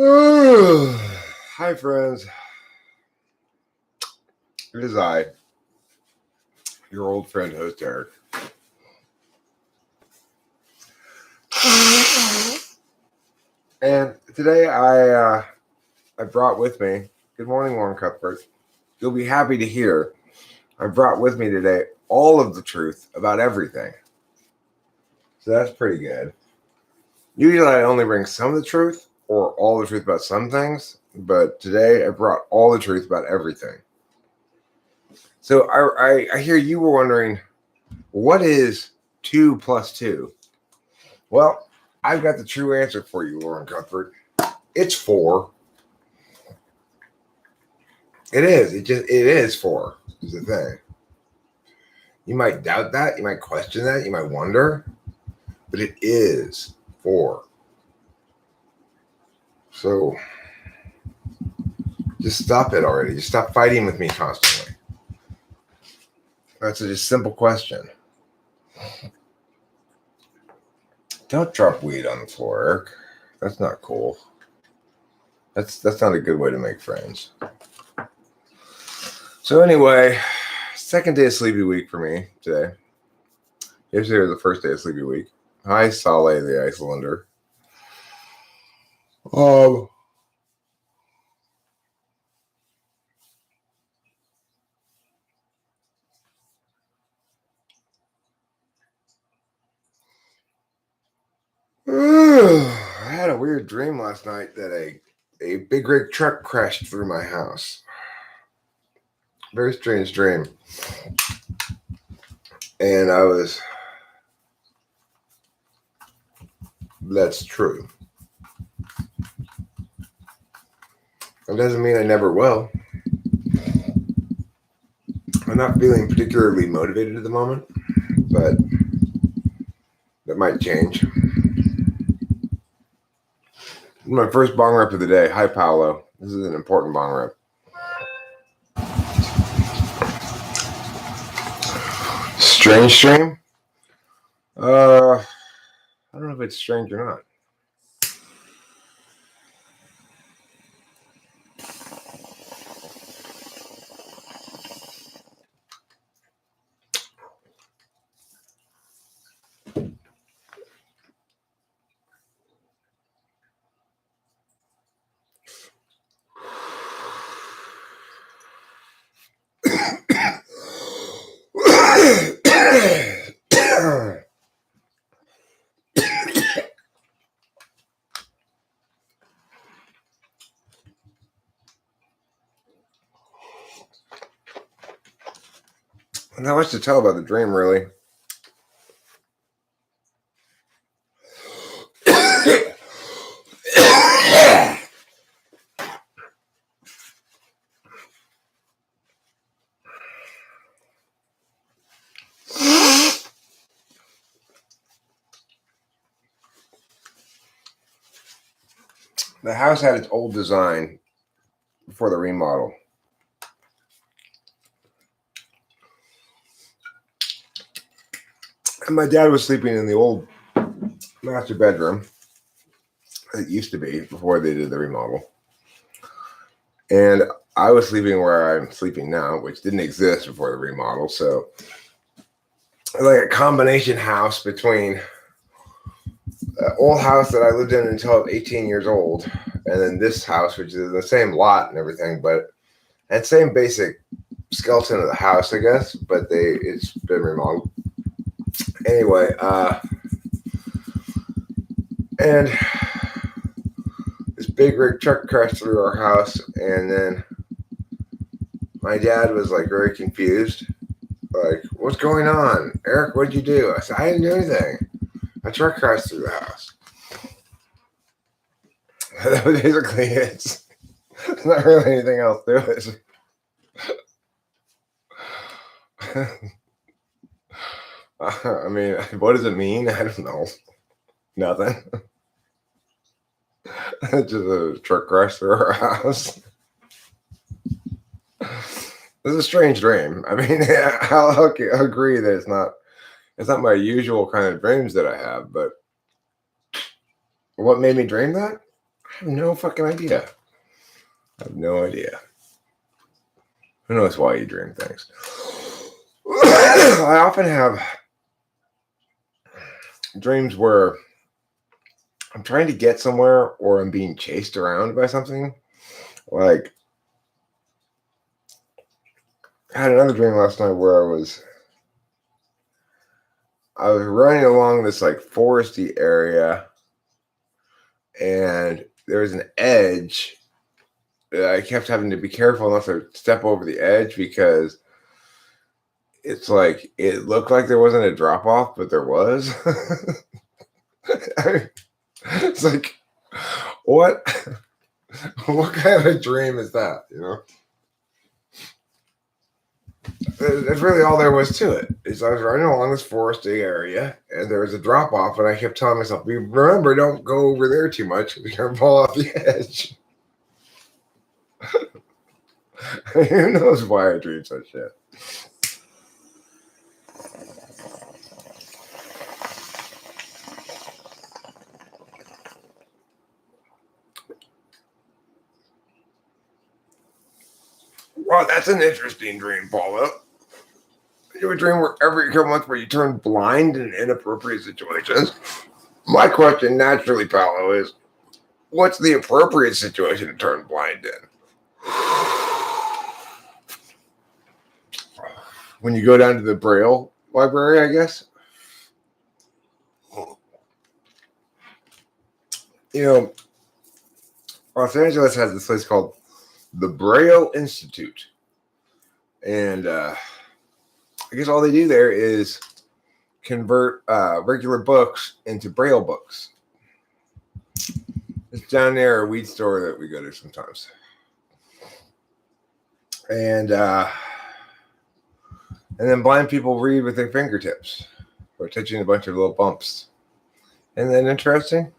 Hi, friends. It is I, your old friend, host Eric. And today I brought with me, good morning, Warren Cuthbert. You'll be happy to hear I brought with me today all of the truth about everything. So that's pretty good. Usually I only bring some of the truth or all the truth about some things, but today I brought all the truth about everything. So I hear you were wondering, what is 2 plus 2? Well, I've got the true answer for you, Lauren Cuthbert. It's 4. It is. It is 4 is the thing. You might doubt that. You might question that. You might wonder. But it is 4. So just stop it already. Just stop fighting with me constantly. That's a just simple question. Don't drop weed on the floor, Eric. That's not cool. That's not a good way to make friends. So anyway, second day of sleepy week for me today. Yesterday was the first day of sleepy week. Hi, Saleh the Icelander. I had a weird dream last night that a big rig truck crashed through my house. Very strange dream. And that's true. It doesn't mean I never will. I'm not feeling particularly motivated at the moment, but that might change. My first bong rep of the day. Hi, Paolo. This is an important bong rep. Strange dream? I don't know if it's strange or not. Not much to tell about the dream, really. The house had its old design before the remodel. And my dad was sleeping in the old master bedroom. It used to be before they did the remodel. And I was sleeping where I'm sleeping now, which didn't exist before the remodel. So like a combination house between the old house that I lived in until I was 18 years old, and then this house, which is the same lot and everything, but and same basic skeleton of the house, I guess, but it's been remodeled. Anyway, and this big rig truck crashed through our house, and then my dad was like very confused. Like, what's going on? Eric, what'd you do? I said, I didn't do anything. A truck crashed through the house. Basically, it's not really anything else to it. I mean, what does it mean? I don't know. Nothing. Just a truck crash through our house. This is a strange dream. I mean, I'll agree that it's not my usual kind of dreams that I have, but what made me dream that? I have no fucking idea. I have no idea. Who knows why you dream things? I often have dreams where I'm trying to get somewhere or I'm being chased around by something. Like, I had another dream last night where I was running along this like foresty area, and there was an edge that I kept having to be careful not to step over the edge because it's like it looked like there wasn't a drop off, but there was. It's like, what kind of dream is that? You know, that's really all there was to it. Is I was running along this foresty area, and there was a drop off, and I kept telling myself, "Remember, don't go over there too much. You're gonna fall off the edge." Who knows why I dream such shit? Well, that's an interesting dream, Paula. You have a dream where every couple months where you turn blind in inappropriate situations. My question, naturally, Paolo, is what's the appropriate situation to turn blind in? When you go down to the Braille library, I guess. You know, Los Angeles has this place called the Braille Institute. And I guess all they do there is convert regular books into Braille books. It's down there, a weed store that we go to sometimes. And then blind people read with their fingertips or touching a bunch of little bumps. Isn't that interesting?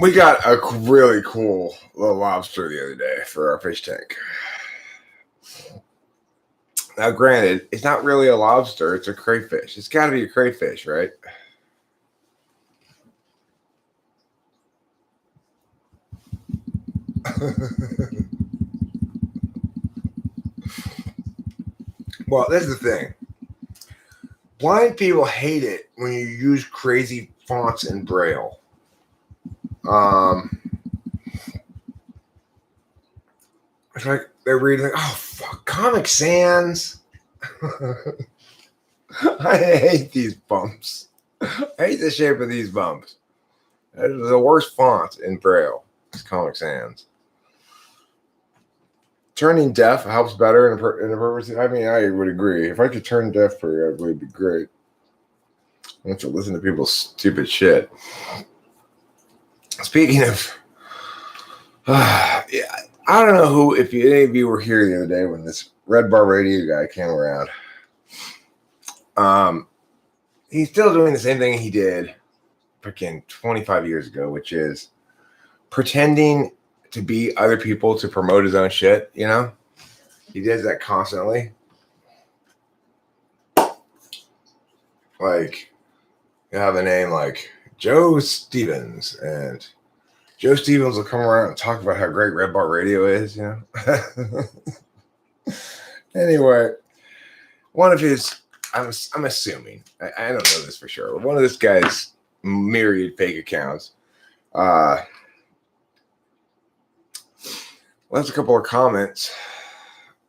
We got a really cool little lobster the other day for our fish tank. Now, granted, it's not really a lobster. It's a crayfish. It's got to be a crayfish, right? Well, this is the thing. Blind people hate it when you use crazy fonts in Braille. It's like they're reading, like, oh, fuck, Comic Sans. I hate these bumps. I hate the shape of these bumps. That is the worst font in Braille. It's Comic Sans. Turning deaf helps better in a purpose. I mean, I would agree. If I could turn deaf for you, it would be great. I don't have to listen to people's stupid shit. Speaking of, yeah, I don't know if any of you were here the other day when this Red Bar Radio guy came around. He's still doing the same thing he did freaking 25 years ago, which is pretending to be other people to promote his own shit, you know? He does that constantly. Like, you have a name like Joe Stevens, and Joe Stevens will come around and talk about how great Red Bar Radio is, you know? Anyway, one of his, I'm assuming, I don't know this for sure, but one of this guy's myriad fake accounts left a couple of comments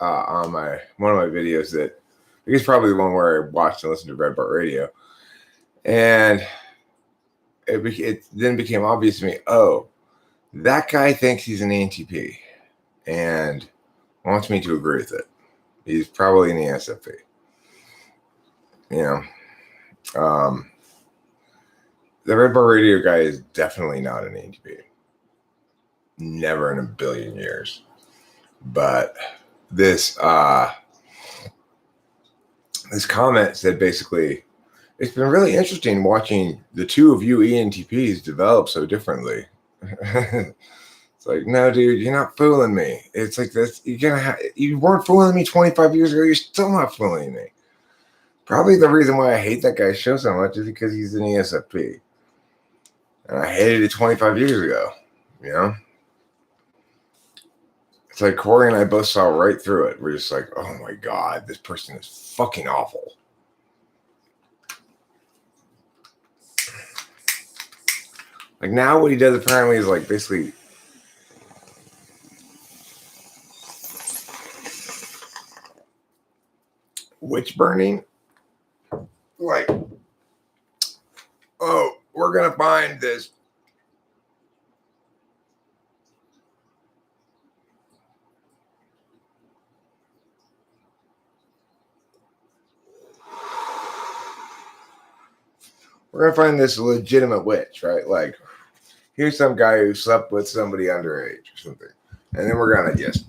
on one of my videos that I guess probably the one where I watched and listened to Red Bar Radio, and it then became obvious to me, oh, that guy thinks he's an ENTP and wants me to agree with it. He's probably in the SFP. You know, the Red Bar Radio guy is definitely not an ENTP. Never in a billion years. But this comment said basically, it's been really interesting watching the two of you ENTPs develop so differently. It's like, no, dude, you're not fooling me. It's like this. You weren't fooling me 25 years ago. You're still not fooling me. Probably the reason why I hate that guy's show so much is because he's an ESFP. And I hated it 25 years ago, you know? It's like Corey and I both saw right through it. We're just like, oh my God, this person is fucking awful. Like now what he does apparently is like basically witch burning. Like, oh, we're going to find this. We're going to find this legitimate witch, right? Like, here's some guy who slept with somebody underage or something. And then we're going to just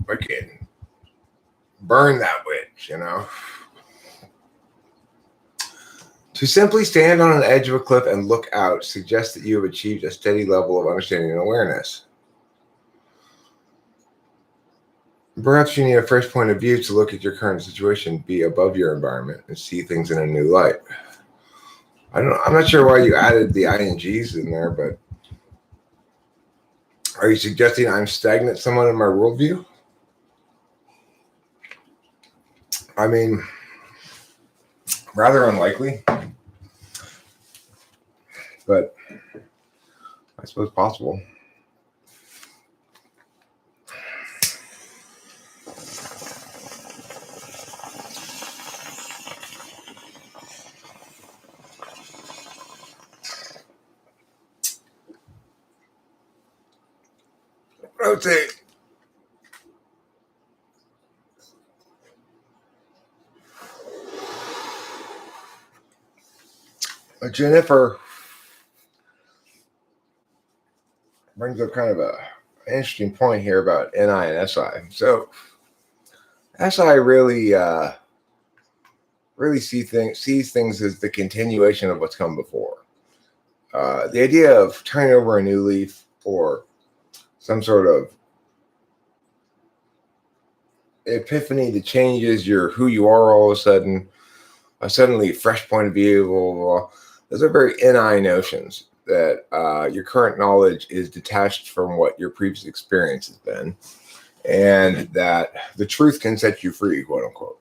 fucking burn that witch, you know? To simply stand on an edge of a cliff and look out suggests that you have achieved a steady level of understanding and awareness. Perhaps you need a fresh point of view to look at your current situation, be above your environment, and see things in a new light. I'm not sure why you added the INGs in there, but are you suggesting I'm stagnant somewhat in my worldview? I mean, rather unlikely, but I suppose possible. I would say Jennifer brings up kind of an interesting point here about NI and SI. So SI really sees things as the continuation of what's come before. The idea of turning over a new leaf or some sort of epiphany that changes who you are all of a sudden, a suddenly fresh point of view, blah, blah, blah. Those are very NI notions that your current knowledge is detached from what your previous experience has been, and that the truth can set you free, quote unquote.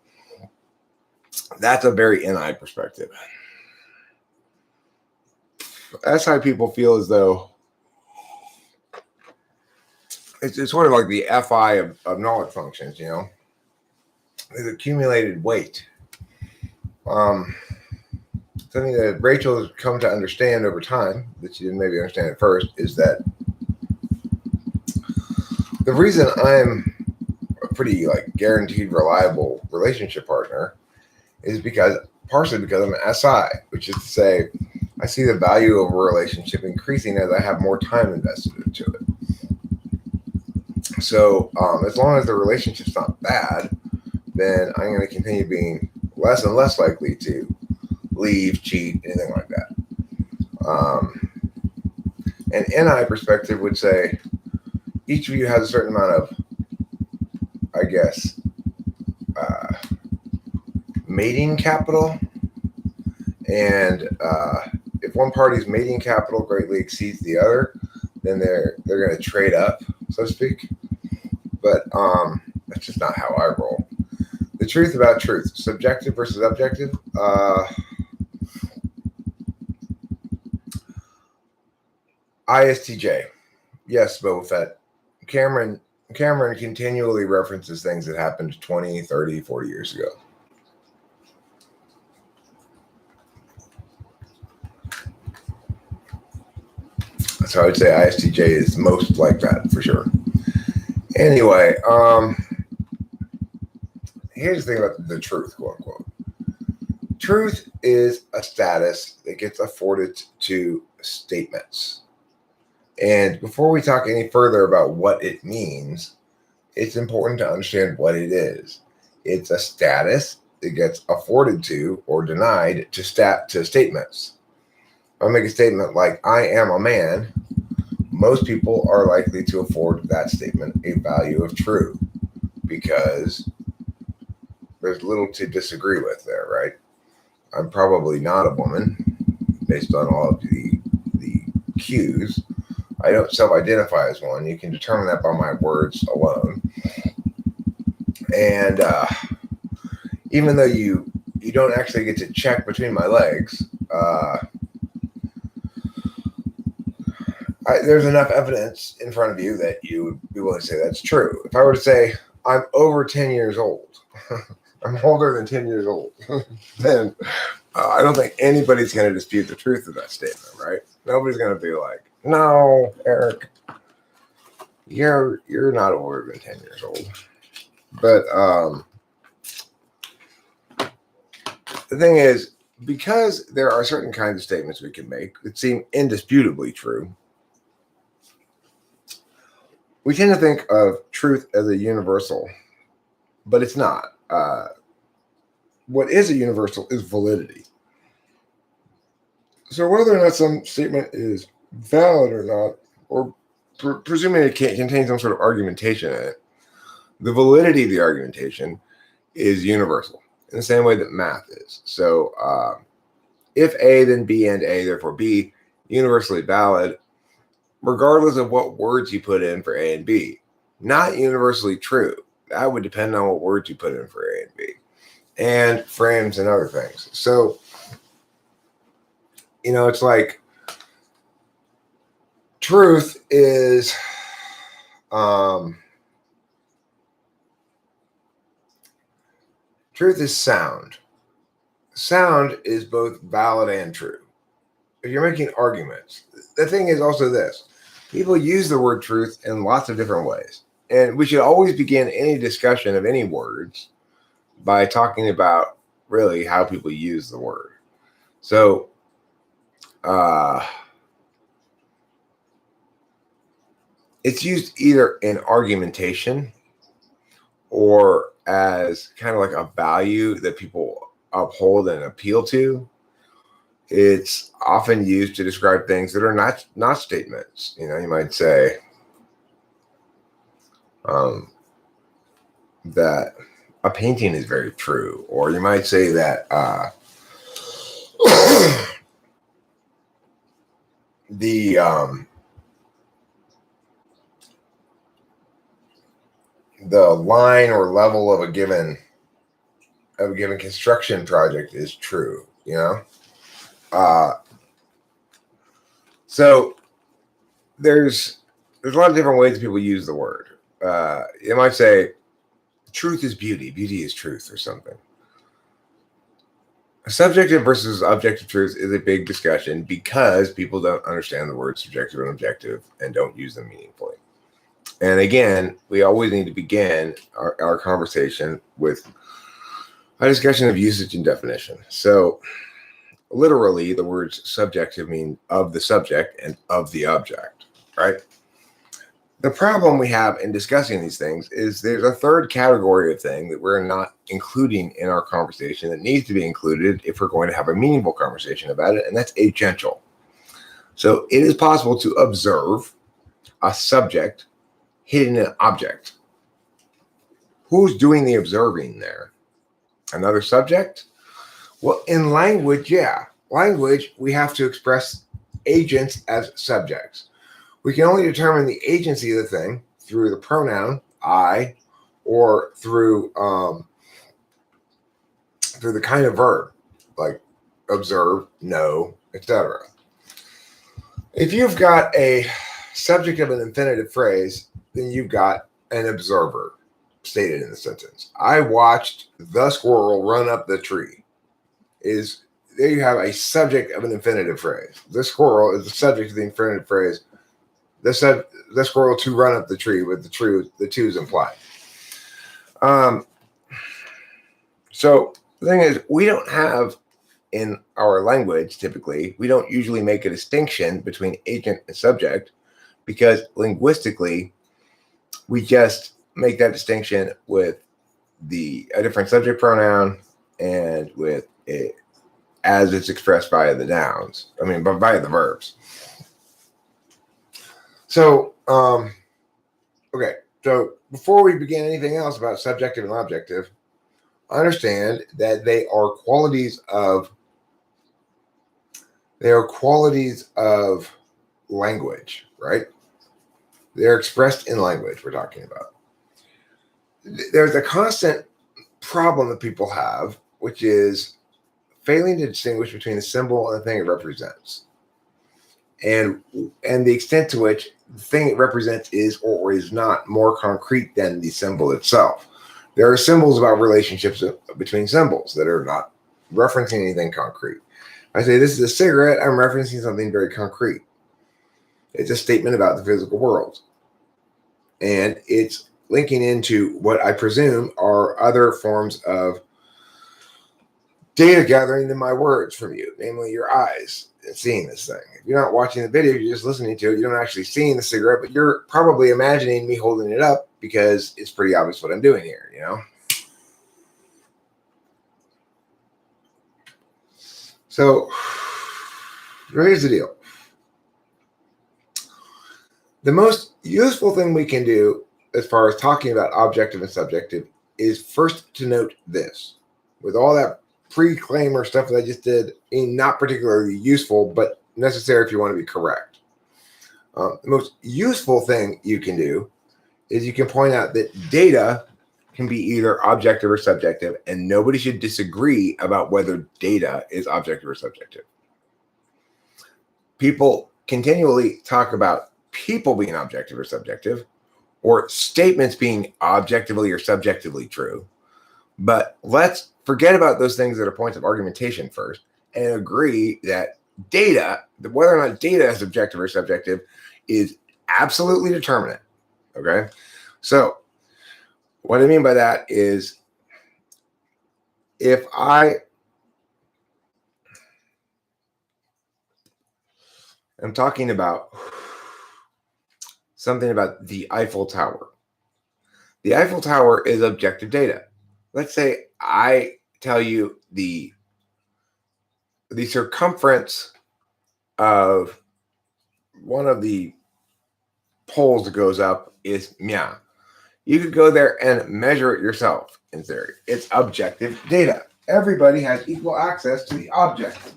That's a very NI perspective. SI people feel as though it's sort of like the FI of knowledge functions, you know. There's accumulated weight. Something that Rachel has come to understand over time, that she didn't maybe understand at first, is that the reason I'm a pretty guaranteed reliable relationship partner is partially because I'm an SI, which is to say I see the value of a relationship increasing as I have more time invested into it. So as long as the relationship's not bad, then I'm going to continue being less and less likely to leave, cheat, anything like that. An NI perspective would say each of you has a certain amount of, I guess, mating capital. And if one party's mating capital greatly exceeds the other, then they're going to trade up, so to speak. But that's just not how I roll. The truth about truth, subjective versus objective. ISTJ. Yes, Boba Fett. Cameron continually references things that happened 20, 30, 40 years ago. So I would say ISTJ is most like that for sure. Anyway, here's the thing about the truth, quote unquote. Truth is a status that gets afforded to statements. And before we talk any further about what it means, it's important to understand what it is. It's a status that gets afforded to or denied to statements. If I make a statement like, I am a man, most people are likely to afford that statement a value of true, because there's little to disagree with there, right? I'm probably not a woman based on all of the cues. I don't self-identify as one. You can determine that by my words alone. And even though you don't actually get to check between my legs, there's enough evidence in front of you that you would be willing to say that's true. If I were to say I'm over 10 years old, I'm older than 10 years old, then I don't think anybody's going to dispute the truth of that statement, right? Nobody's going to be like, no, Eric, you're not older than 10 years old. But the thing is, because there are certain kinds of statements we can make that seem indisputably true, we tend to think of truth as a universal, but it's not. What is a universal is validity. So whether or not some statement is valid or not, or presuming it contains some sort of argumentation in it, the validity of the argumentation is universal in the same way that math is. So if A, then B and A, therefore B, universally valid, regardless of what words you put in for A and B. Not universally true. That would depend on what words you put in for A and B, and frames and other things. So, it's like truth is sound. Sound is both valid and true. If you're making arguments, the thing is also this: people use the word truth in lots of different ways. And we should always begin any discussion of any words by talking about really how people use the word. So, it's used either in argumentation or as kind of like a value that people uphold and appeal to. It's often used to describe things that are not statements. You might say that a painting is very true, or you might say that the line or level of a given construction project is true. So there's a lot of different ways people use the word. You might say truth is beauty, beauty is truth, or something. Subjective versus objective truth is a big discussion because people don't understand the words subjective and objective and don't use them meaningfully. And again, we always need to begin our conversation with a discussion of usage and definition. So literally, the words subjective mean of the subject and of the object, right? The problem we have in discussing these things is there's a third category of thing that we're not including in our conversation that needs to be included if we're going to have a meaningful conversation about it, and that's agential. So it is possible to observe a subject hidden in an object. Who's doing the observing there? Another subject? Well, in language, yeah. Language, we have to express agents as subjects. We can only determine the agency of the thing through the pronoun I, or through the kind of verb, like observe, know, etc. If you've got a subject of an infinitive phrase, then you've got an observer stated in the sentence. I watched the squirrel run up the tree. There you have a subject of an infinitive phrase. The squirrel is the subject of the infinitive phrase. The squirrel to run up the tree with the two is implied. So the thing is, we don't have in our language, typically, we don't usually make a distinction between agent and subject because linguistically, we just make that distinction with a different subject pronoun and with it as it's expressed via the nouns. Via the verbs. So, okay. So before we begin anything else about subjective and objective, understand that they are qualities of language, right? They're expressed in language we're talking about. There's a constant problem that people have, which is failing to distinguish between the symbol and the thing it represents. And the extent to which the thing it represents is or is not more concrete than the symbol itself. There are symbols about relationships between symbols that are not referencing anything concrete. I say this is a cigarette, I'm referencing something very concrete. It's a statement about the physical world. And it's linking into what I presume are other forms of data gathering than my words from you, namely your eyes and seeing this thing. If you're not watching the video, you're just listening to it, you don't actually see the cigarette, but you're probably imagining me holding it up because it's pretty obvious what I'm doing here, you know? So here's the deal. The most useful thing we can do as far as talking about objective and subjective is first to note this. With all that pre-claimer stuff that I just did, not particularly useful, but necessary if you want to be correct. The most useful thing you can do is you can point out that data can be either objective or subjective, and nobody should disagree about whether data is objective or subjective. People continually talk about people being objective or subjective, or statements being objectively or subjectively true. But let's forget about those things that are points of argumentation first and agree that data, whether or not data is objective or subjective, is absolutely determinate. Okay? So what I mean by that is if I am talking about something about the Eiffel Tower. The Eiffel Tower is objective data. Let's say I tell you the circumference of one of the poles that goes up is meow. You could go there and measure it yourself in theory. It's objective data. Everybody has equal access to the object.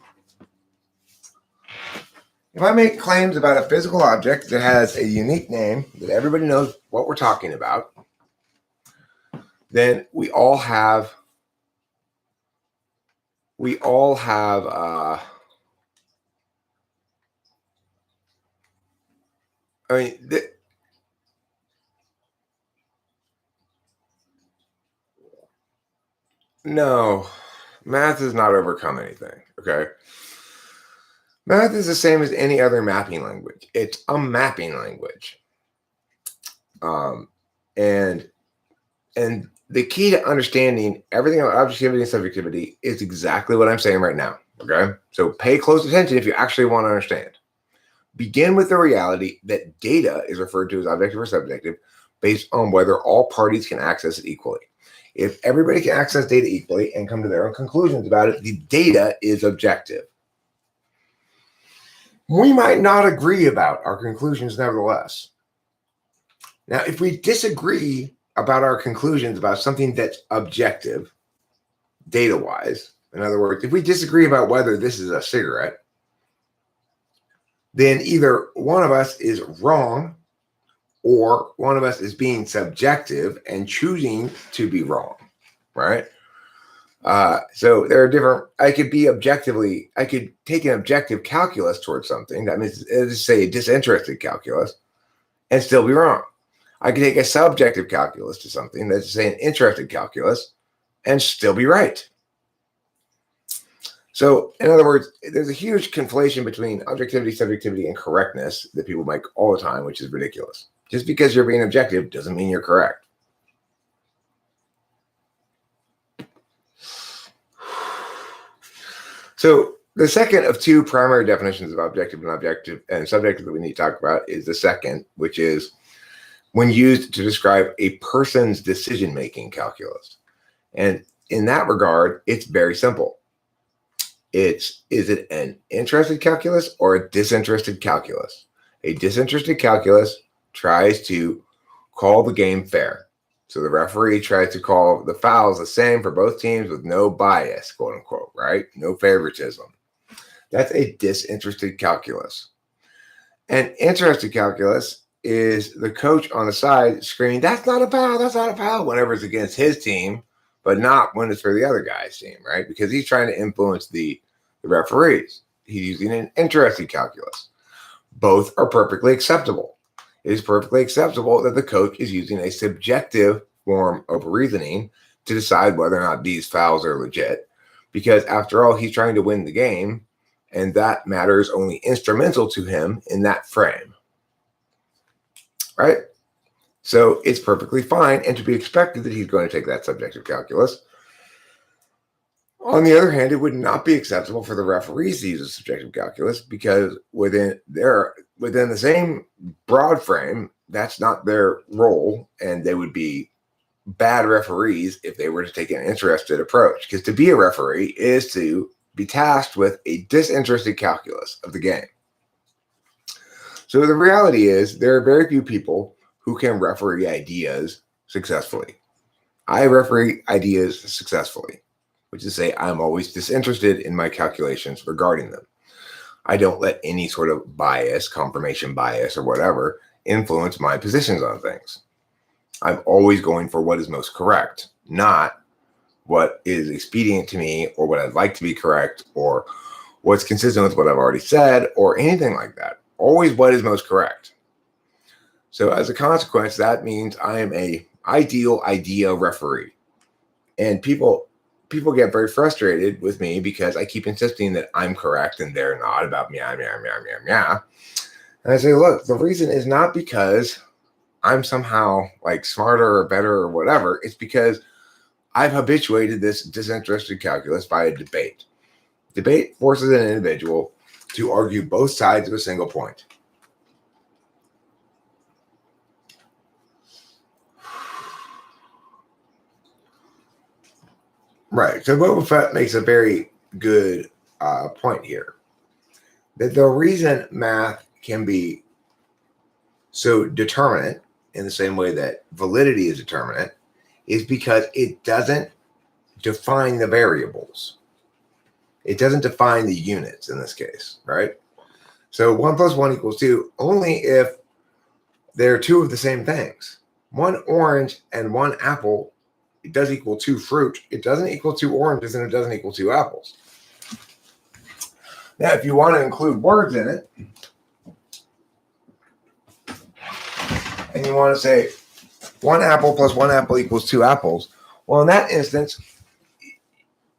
If I make claims about a physical object that has a unique name that everybody knows what we're talking about, then we all have no, math does not overcome anything, okay? Math is the same as any other mapping language. It's a mapping language. And the key to understanding everything about objectivity and subjectivity is exactly what I'm saying right now, okay? So pay close attention if you actually want to understand. Begin with the reality that data is referred to as objective or subjective based on whether all parties can access it equally. If everybody can access data equally and come to their own conclusions about it, the data is objective. We might not agree about our conclusions nevertheless. Now, if we disagree about our conclusions about something that's objective, data-wise, in other words, if we disagree about whether this is a cigarette, then either one of us is wrong or one of us is being subjective and choosing to be wrong, right? So there are different, I could take an objective calculus towards something, that means, let's say, a disinterested calculus, and still be wrong. I could take a subjective calculus to something, that's say an interested calculus, and still be right. So, in other words, there's a huge conflation between objectivity, subjectivity, and correctness that people make all the time, which is ridiculous. Just because you're being objective doesn't mean you're correct. So, the second of two primary definitions of objective and subjective that we need to talk about is the second, which is when used to describe a person's decision-making calculus. And in that regard, it's very simple. Is it an interested calculus or a disinterested calculus? A disinterested calculus tries to call the game fair. So the referee tries to call the fouls the same for both teams with no bias, quote unquote, right? No favoritism. That's a disinterested calculus. And interested calculus is the coach on the side screaming, that's not a foul, that's not a foul, whenever it's against his team, but not when it's for the other guy's team, right? Because he's trying to influence the referees. He's using an interested calculus. Both are perfectly acceptable. It is perfectly acceptable that the coach is using a subjective form of reasoning to decide whether or not these fouls are legit, because after all, he's trying to win the game, and that matter is only instrumental to him in that frame, right? So it's perfectly fine and to be expected that he's going to take that subjective calculus. On the other hand, it would not be acceptable for the referees to use a subjective calculus, because within the same broad frame, that's not their role, and they would be bad referees if they were to take an interested approach. Because to be a referee is to be tasked with a disinterested calculus of the game. So the reality is there are very few people who can referee ideas successfully. I referee ideas successfully, which is to say I'm always disinterested in my calculations regarding them. I don't let any sort of bias, confirmation bias or whatever, influence my positions on things. I'm always going for what is most correct, not what is expedient to me or what I'd like to be correct or what's consistent with what I've already said or anything like that. Always what is most correct. So as a consequence, that means I am a ideal idea referee. And people get very frustrated with me because I keep insisting that I'm correct and they're not, about meow, meow, meow, meow, meow. And I say, look, the reason is not because I'm somehow like smarter or better or whatever. It's because I've habituated this disinterested calculus by a debate. Debate forces an individual to argue both sides of a single point. Right. So Boba Fett makes a very good point here. That the reason math can be so determinate in the same way that validity is determinate is because it doesn't define the variables. It doesn't define the units in this case, right? So 1 + 1 = 2 only if they're two of the same things. One orange and one apple, it does equal 2 fruit. It doesn't equal 2 oranges and it doesn't equal 2 apples. Now, if you want to include words in it, and you want to say 1 apple + 1 apple = 2 apples, well, in that instance,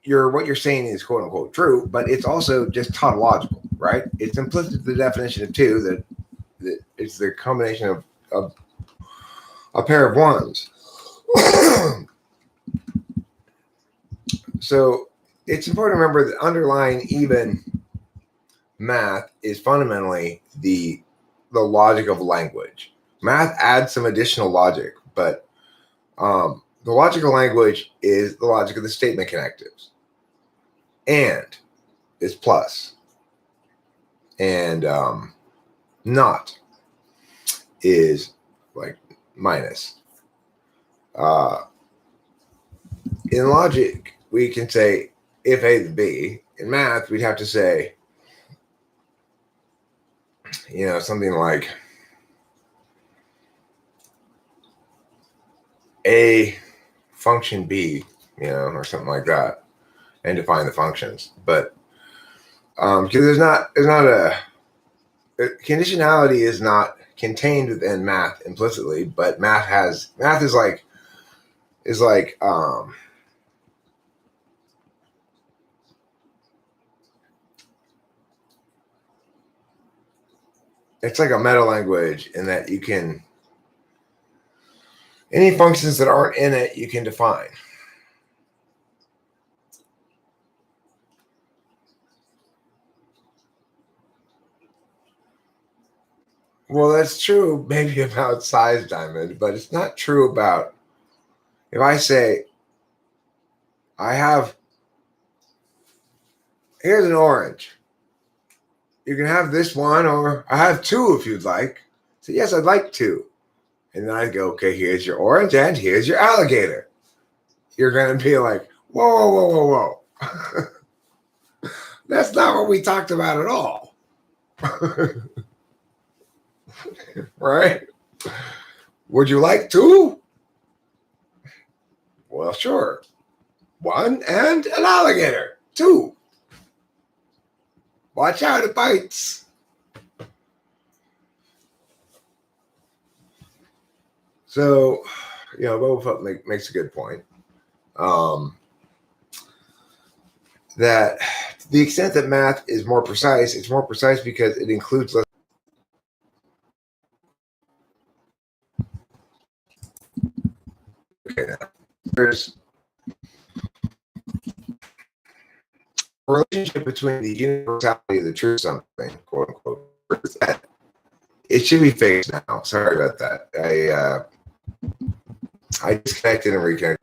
what you're saying is quote unquote true, but it's also just tautological, right? It's implicit to the definition of 2 that it's the combination of a pair of ones. So it's important to remember that underlying even math is fundamentally the logic of language. Math adds some additional logic, but the logic of language is the logic of the statement connectives. And is plus. And not is like minus. In logic, we can say if A then B. In math, we'd have to say, something like A function B, or something like that, and define the functions. But because there's not a conditionality is not contained within math implicitly, but math is like it's like a meta language in that you can, any functions that aren't in it, you can define. Well, that's true maybe about size diamond, but it's not true about, if I say, here's an orange. You can have this one, or I have 2 if you'd like. So yes, I'd like 2. And then I go, okay, here's your orange and here's your alligator. You're going to be like, whoa, whoa, whoa, whoa, whoa. That's not what we talked about at all. Right? Would you like two? Well, sure. One and an alligator. Two. Watch out, it bites. So, Boba Fett makes a good point. That to the extent that math is more precise, it's more precise because it includes less. Okay, now, there's a relationship between the universality of the truth, something, quote unquote. It should be fixed now. Sorry about that. I disconnected and reconnected.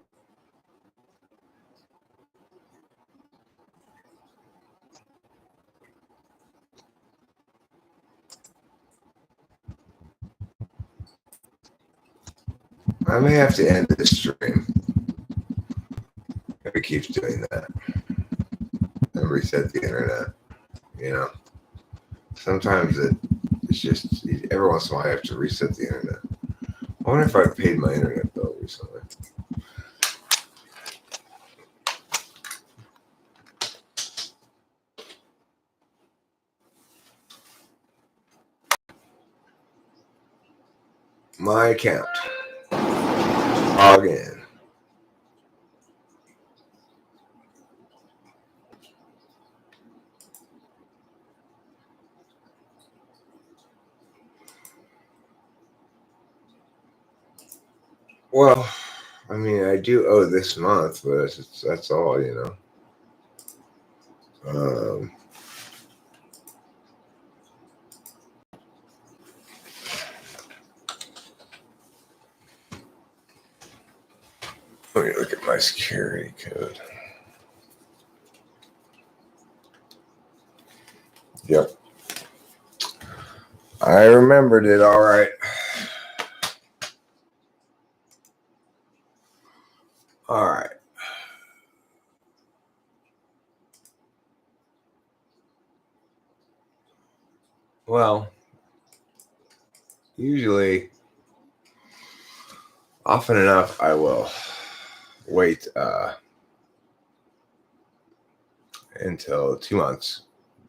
I may have to end this stream if it keeps doing that and reset the internet. Sometimes it's just every once in a while I have to reset the internet. I wonder if I paid my internet bill recently. My account. Log in. Well, I mean, I do owe this month, but that's all, Let me look at my security code. Yep. I remembered it all right. All right. Well, usually, often enough, I will wait until 2 months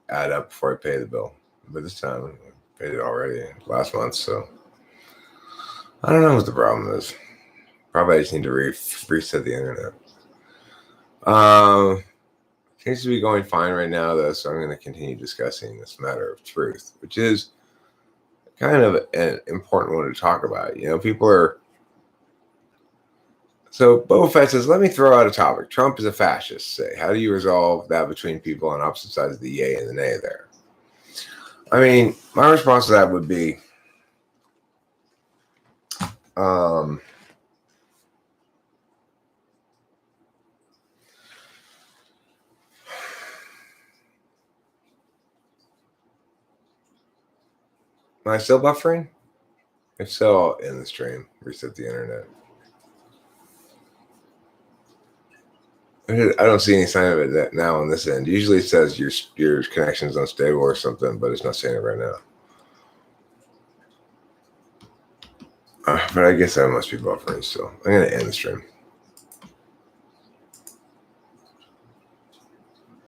add up before I pay the bill. But this time, I paid it already last month, so I don't know what the problem is. Probably I just need to reset the internet. Seems to be going fine right now, though, so I'm going to continue discussing this matter of truth, which is kind of an important one to talk about. People are... So Boba Fett says, let me throw out a topic. Trump is a fascist. Say, how do you resolve that between people on opposite sides of the yay and the nay there? I mean, my response to that would be, am I still buffering? If so, I'll end the stream, reset the internet. I don't see any sign of it now on this end. Usually it says your connection's unstable or something, but it's not saying it right now. But I guess I must be buffering still. I'm going to end the stream.